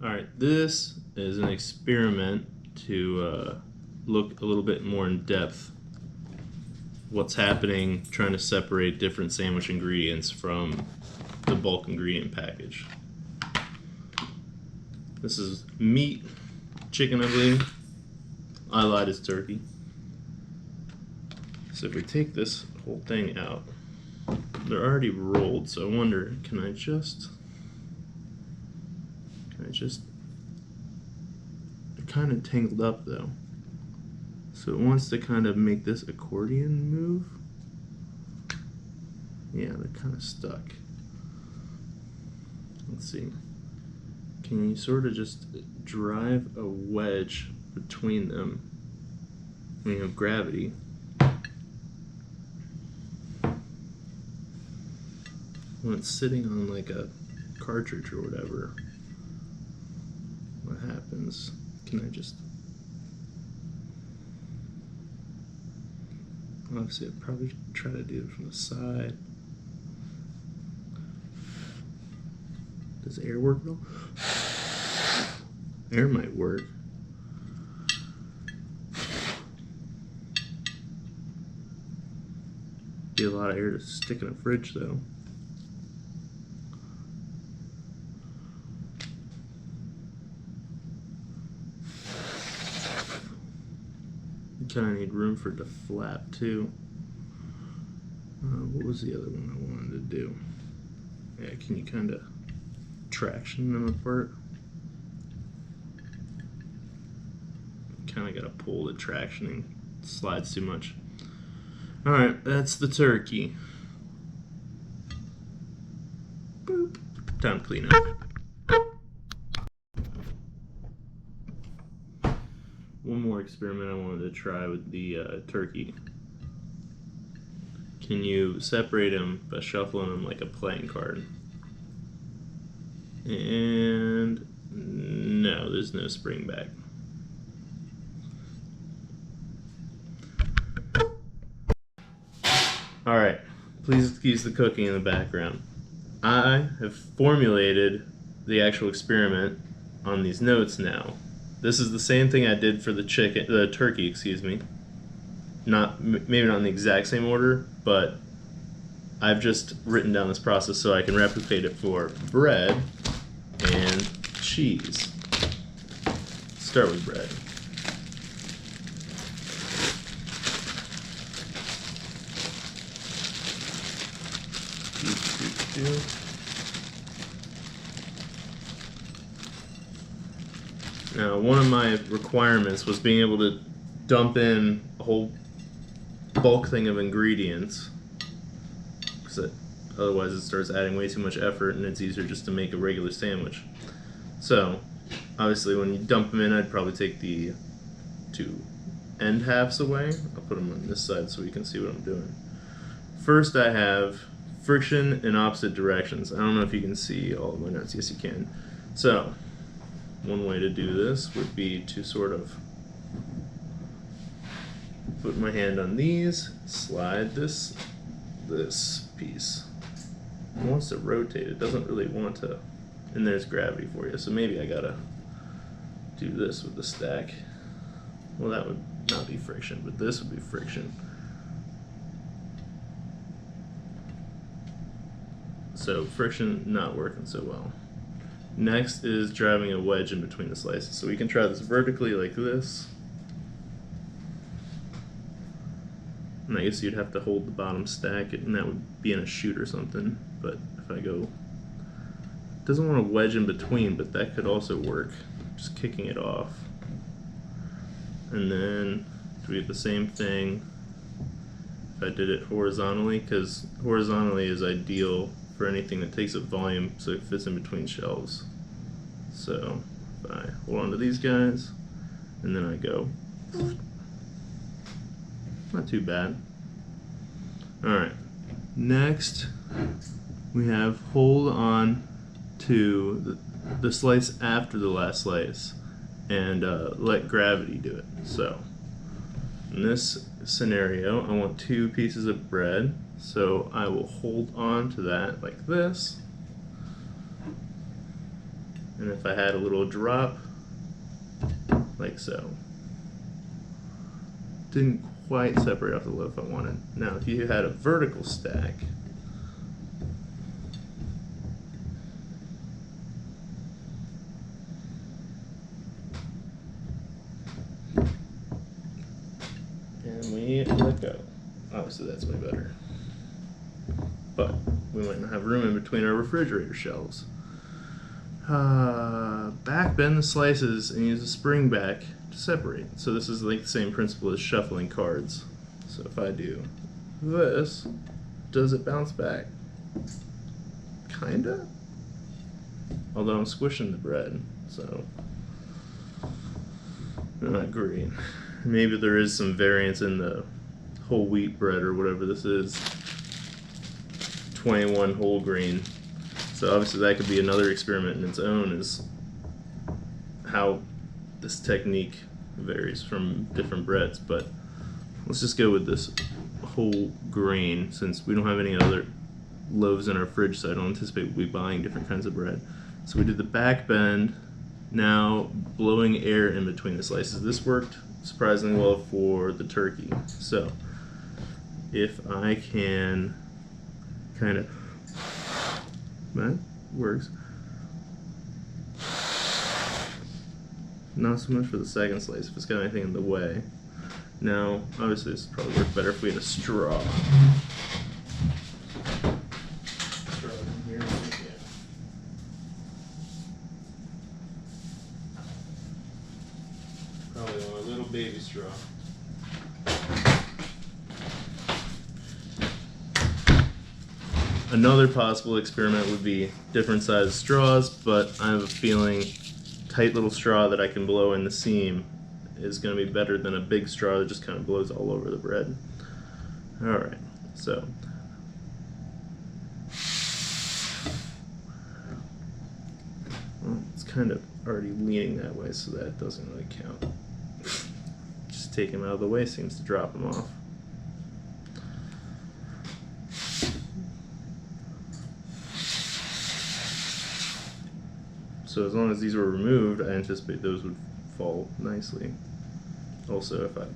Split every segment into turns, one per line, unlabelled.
Alright, this is an experiment to look a little bit more in depth what's happening trying to separate different sandwich ingredients from the bulk ingredient package. This is meat, chicken I believe. I lied, it's turkey. So if we take this whole thing out, they're already rolled, so I wonder, can I just they're kind of tangled up though. So it wants to kind of make this accordion move. Yeah, they're kind of stuck. Let's see. Can you sort of just drive a wedge between them when you have gravity? When it's sitting on like a cartridge or whatever, what happens? Can I just... Obviously I'd probably try to do it from the side. Does air work though? Air might work. Be a lot of air to stick in a fridge though. You kind of need room for it to flap too. What was the other one I wanted to do? Yeah, can you kind of traction them apart? Kind of got to pull the tractioning. It slides too much. Alright, that's the turkey. Boop. Time to clean up. One more experiment I wanted to try with the turkey. Can you separate them by shuffling them like a playing card? And no, there's no spring back. Alright, please excuse the cooking in the background. I have formulated the actual experiment on these notes now. This is the same thing I did for the turkey, excuse me. Maybe not in the exact same order, but I've just written down this process so I can replicate it for bread and cheese. Start with bread. Now, one of my requirements was being able to dump in a whole bulk thing of ingredients, because otherwise it starts adding way too much effort and it's easier just to make a regular sandwich. So, obviously when you dump them in, I'd probably take the two end halves away. I'll put them on this side so you can see what I'm doing. First I have friction in opposite directions. I don't know if you can see all of my notes. Yes, you can. So, one way to do this would be to sort of put my hand on these, slide this piece. It wants to rotate, it doesn't really want to, and there's gravity for you, so maybe I gotta do this with the stack. Well, that would not be friction, but this would be friction. So friction not working so well. Next is driving a wedge in between the slices. So we can try this vertically like this. And I guess you'd have to hold the bottom stack, and that would be in a chute or something. But if I go, it doesn't want to wedge in between, but that could also work. Just kicking it off. And then do we have the same thing if I did it horizontally? Because horizontally is ideal for anything that takes up volume so it fits in between shelves. So if I hold on to these guys and then I go, not too bad. Alright, next we have hold on to the slice after the last slice and let gravity do it. So in this scenario I want 2 pieces of bread, so I will hold on to that like this And if I had a little drop, like so, didn't quite separate off the loaf I wanted. Now, if you had a vertical stack, and we let go. Obviously, that's way better. But we might not have room in between our refrigerator shelves. Back bend the slices and use a spring back to separate. So this is like the same principle as shuffling cards. So if I do this, does it bounce back? Kinda. Although I'm squishing the bread, so not great. Maybe there is some variance in the whole wheat bread or whatever this is. 21 whole grain. So obviously that could be another experiment in its own, is how this technique varies from different breads. But let's just go with this whole grain, since we don't have any other loaves in our fridge, so I don't anticipate we'll be buying different kinds of bread. So we did the back bend, now blowing air in between the slices. This worked surprisingly well for the turkey. So if I can kind of, that works. Not so much for the second slice if it's got anything in the way. Now, obviously this would probably work better if we had a straw. Probably want a little baby straw. Another possible experiment would be different sized straws, but I have a feeling tight little straw that I can blow in the seam is going to be better than a big straw that just kind of blows all over the bread. Alright, so well, it's kind of already leaning that way, so that doesn't really count. Just take him out of the way seems to drop him off. So as long as these were removed, I anticipate those would fall nicely. Also, if I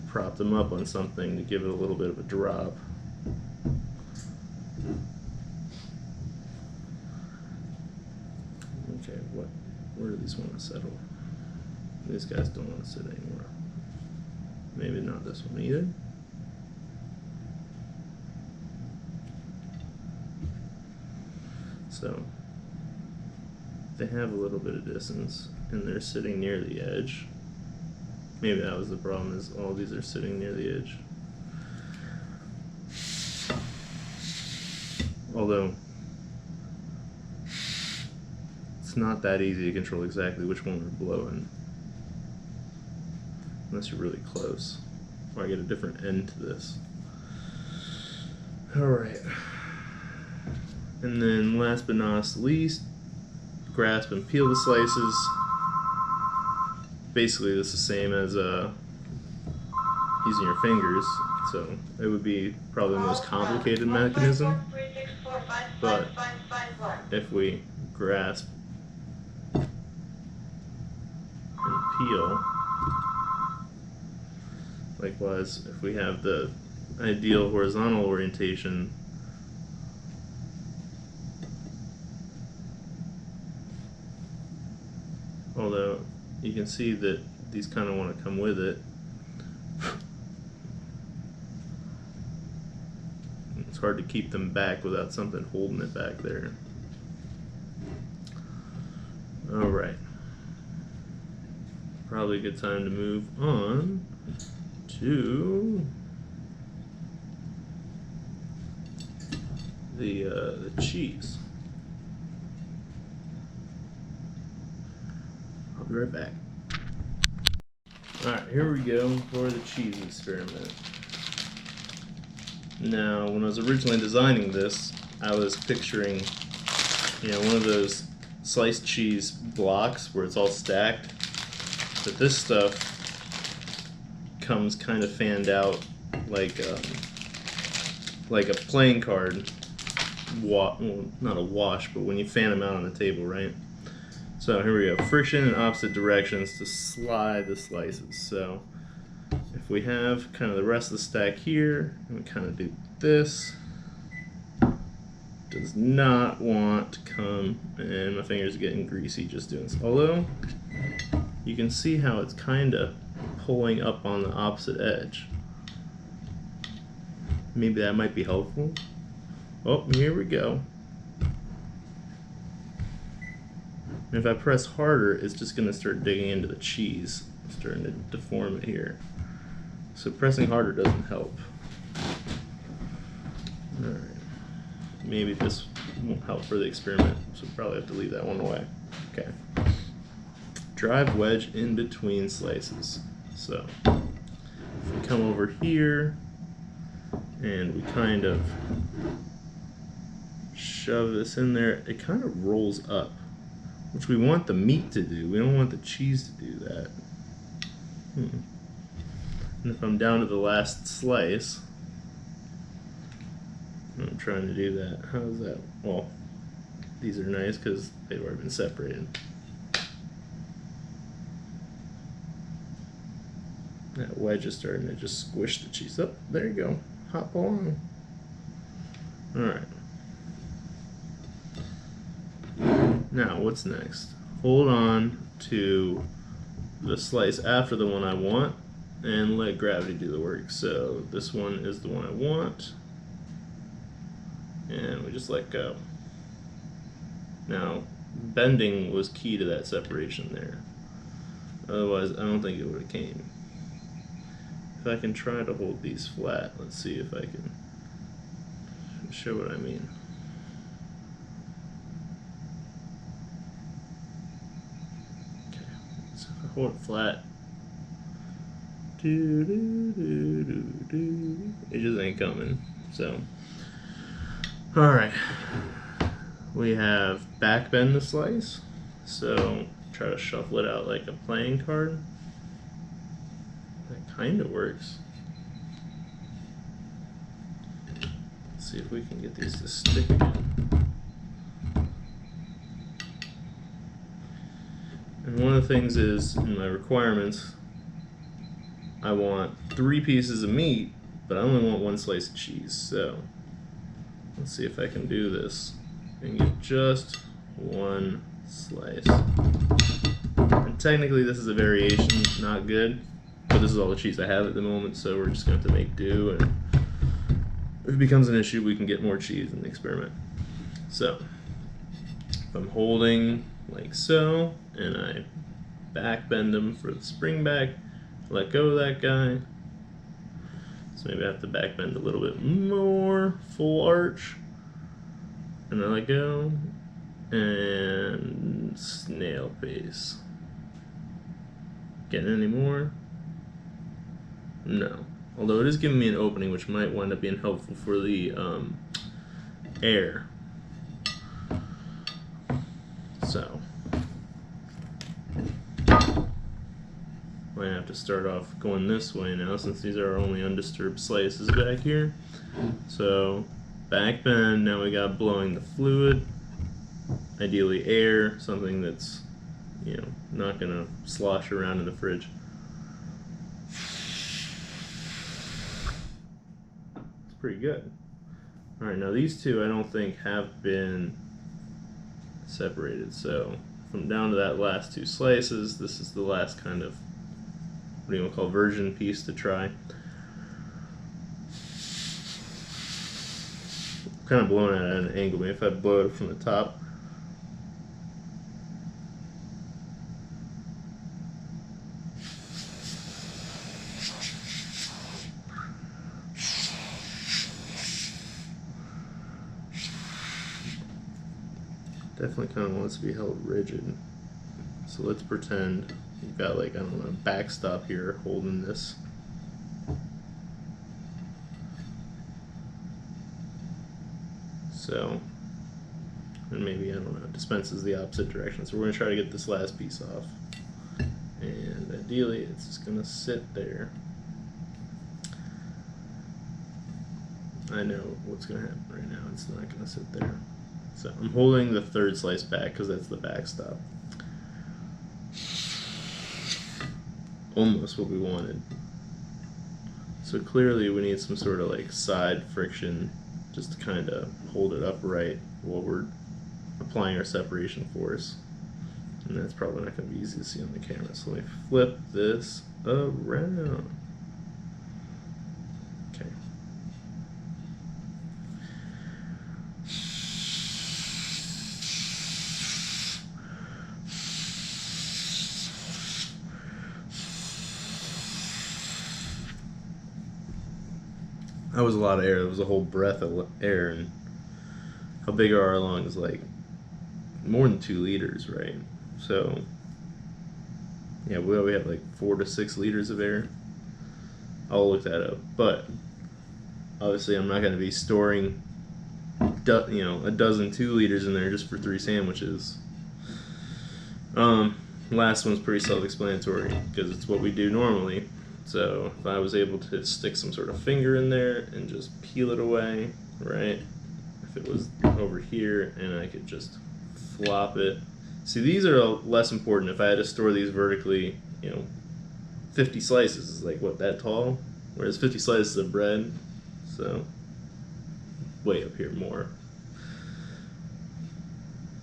propped them up on something to give it a little bit of a drop. Okay, where do these want to settle? These guys don't want to sit anymore. Maybe not this one either. So they have a little bit of distance and they're sitting near the edge. Maybe that was the problem, is all these are sitting near the edge. Although it's not that easy to control exactly which one we're blowing, unless you're really close, or I get a different end to this. Alright, and then last but not least, grasp and peel the slices. Basically this is the same as using your fingers, so it would be probably the most complicated mechanism, but if we grasp and peel, likewise if we have the ideal horizontal orientation, although you can see that these kind of want to come with it. It's hard to keep them back without something holding it back there. Alright. Probably a good time to move on to the cheese. I'll be right back. Alright, here we go for the cheese experiment. Now, when I was originally designing this, I was picturing, one of those sliced cheese blocks where it's all stacked. But this stuff comes kind of fanned out like a playing card well, not a wash, but when you fan them out on the table, right? So here we go, friction in opposite directions to slide the slices. So if we have kind of the rest of the stack here, and we kind of do this, does not want to come, and my fingers are getting greasy just doing this. Although, you can see how it's kind of pulling up on the opposite edge. Maybe that might be helpful. Oh, here we go. And if I press harder, it's just going to start digging into the cheese. I'm starting to deform it here. So pressing harder doesn't help. Alright. Maybe this won't help for the experiment, so probably have to leave that one away. Okay. Drive wedge in between slices. So if we come over here and we kind of shove this in there, it kind of rolls up, which we want the meat to do. We don't want the cheese to do that. And if I'm down to the last slice, I'm trying to do that. How's that? Well, these are nice because they've already been separated. That wedge is starting to just squish the cheese. Oh, there you go. Hop along. Alright. Now, what's next? Hold on to the slice after the one I want and let gravity do the work. So this one is the one I want. And we just let go. Now, bending was key to that separation there. Otherwise, I don't think it would have came. If I can try to hold these flat, let's see if I can show what I mean. Okay, so if I hold it flat, it just ain't coming. So, alright, we have back bend the slice, so try to shuffle it out like a playing card. That kind of works. Let's see if we can get these to stick again. And one of the things is, in my requirements, I want 3 pieces of meat, but I only want 1 slice of cheese, so let's see if I can do this and get just 1 slice. And technically this is a variation, not good, but this is all the cheese I have at the moment, so we're just going to have to make do, and if it becomes an issue, we can get more cheese in the experiment. So, if I'm holding like so, and I back bend them for the spring back, let go of that guy. So maybe I have to back bend a little bit more, full arch, and then let go, and snail pace. Getting any more? No. Although it is giving me an opening, which might wind up being helpful for the air. So, might have to start off going this way now, since these are our only undisturbed slices back here. So, back bend, now we got blowing the fluid, ideally air, something that's, you know, not gonna slosh around in the fridge. It's pretty good. Alright, now these two I don't think have been separated, so from down to that last 2 slices, this is the last kind of, what do you want to call, version piece to try. Kind of blowing it at an angle. Maybe if I blow it from the top. Definitely kind of wants to be held rigid. So let's pretend you've got, like, I don't know, a backstop here holding this. So, and maybe, I don't know, dispenses the opposite direction. So we're going to try to get this last piece off. And ideally, it's just going to sit there. I know what's going to happen right now. It's not going to sit there. So I'm holding the third slice back because that's the backstop. Almost what we wanted. So clearly we need some sort of like side friction just to kind of hold it upright while we're applying our separation force. And that's probably not going to be easy to see on the camera. So let me flip this around. Okay. That was a lot of air. That was a whole breath of air. And how big are our lungs? Like more than 2 liters, right? So yeah, we have like 4 to 6 liters of air. I'll look that up. But obviously, I'm not going to be storing, a dozen 2 liters in there just for 3 sandwiches. Last one's pretty self-explanatory because it's what we do normally. So if I was able to stick some sort of finger in there and just peel it away, right? If it was over here and I could just flop it. See, these are less important. If I had to store these vertically, 50 slices is like, what, that tall? Whereas 50 slices of bread, so way up here more.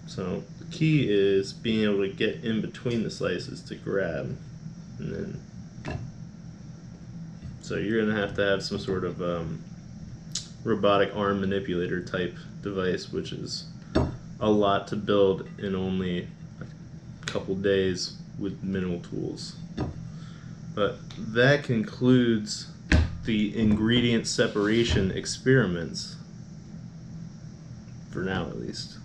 So the key is being able to get in between the slices to grab, and then so you're gonna have to have some sort of robotic arm manipulator type device, which is a lot to build in only a couple days with minimal tools. But that concludes the ingredient separation experiments, for now at least.